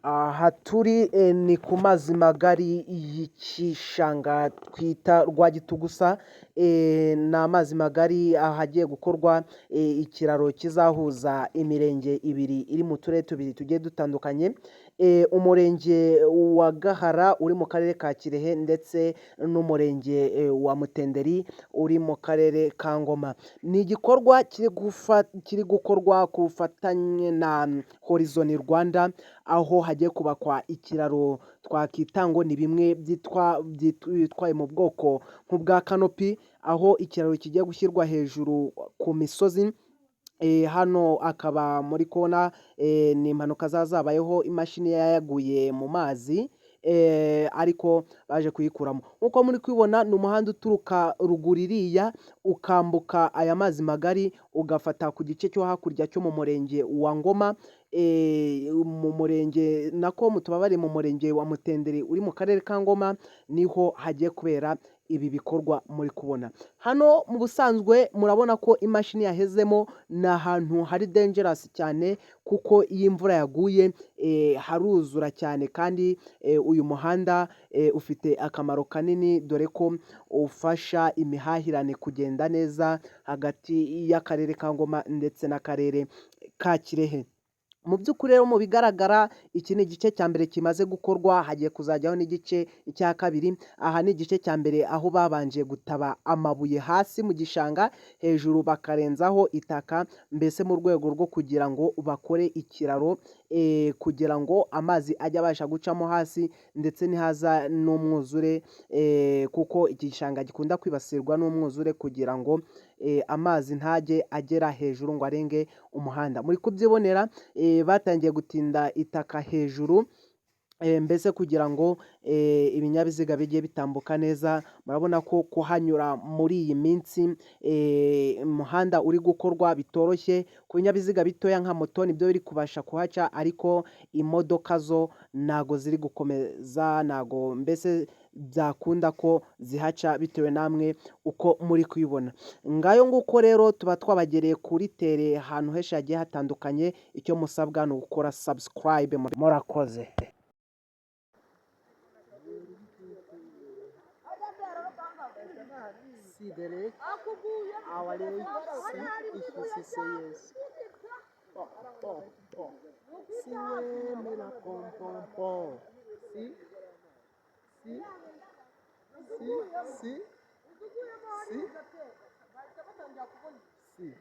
Aha turi ni ku mazi magari y'ikishanga twita Rwagitugusa, ni amazi magari ahagiye gukorwa ikiraro kizahuza imirenge ibiri iri mu turere tubiri tugiye dutandukanye, umurenge wa Gahara uri mu karere ka Kirehe ndetse n'umurenge wa Mutenderi uri mu karere ka Ngoma. Ni igikorwa kiri gukorwa ku bufatanye na Horizon Rwanda, aho hagiye kubakwa ikiraro twakita ngo ni bimwe byitwaye mu bwoko nk'ubwa kanopi, aho ikiraro kigiye gushyirwa hejuru ku misozi. Hano akaba muri kubona ni impanuka zabayeho, imashini yaguye mu mazi ariko baje kuyikuramo. Nk'uko muri kubibona ni umuhanda uturuka ruguru iriya ukambuka aya mazi magari ugafata ku gice cyo hakurya cyo mu murenge wa Ngoma, mu murenge nako mutubabare mu murenge wa Mutenderi uri mu karere ka Ngoma, niho hagiye kubera ibi bikorwa muri kubona. Hano mu busanzwe murabona ko imashini yahezemo, ni ahantu hari dangerous cyane kuko iyo imvura yaguye haruzura cyane, kandi uyu muhanda ufite akamaro kanini dore ko ufasha imihahirane kugenda neza hagati y'akarere ka Ngoma ndetse n'akarere ka Kirehe. Mu by'ukuri rero mu bigaragara iki ni igice cya mbere kimaze gukorwa, hagiye kuzajyaho n'igice cya kabiri. Aha ni igice cya mbere aho babanje gutaba amabuye hasi mu gishanga, hejuru bakarenzaho itaka, mbese mu rwego rwo kugira ngo bakore ikiraro kugira ngo amazi ajye abasha gucamo hasi ndetse nihaza n'umwuzure, kuko iki gishanga gikunda kwibasirwa n'umwuzure, kugira ngo amazi ntajye agera hejuru ngo arenge umuhanda. Muri kubyibonera batangiye gutinda itaka hejuru, mbese kugira ngo ibinyabiziga bijye bitambuka neza. Murabona ko kuhanyura muri iyi minsi umuhanda uri gukorwa bitoroshye, ku binyabiziga bitoya nka moto nibyo biri kubasha kuhaca, ariko imodoka zo ntago ziri gukomeza, ntago mbese byakunda ko zihaca bitewe namwe uko muri kuyibona. Ngayo nguko rero tuba twabagereye kuri tere ahantu henshi hagiye hatandukanye, icyo musabwa ni ugukora subscribe. Murakoze. See the lake, our lake, see if you say yes. See where me la pom pom pom. See, see, see, see, see.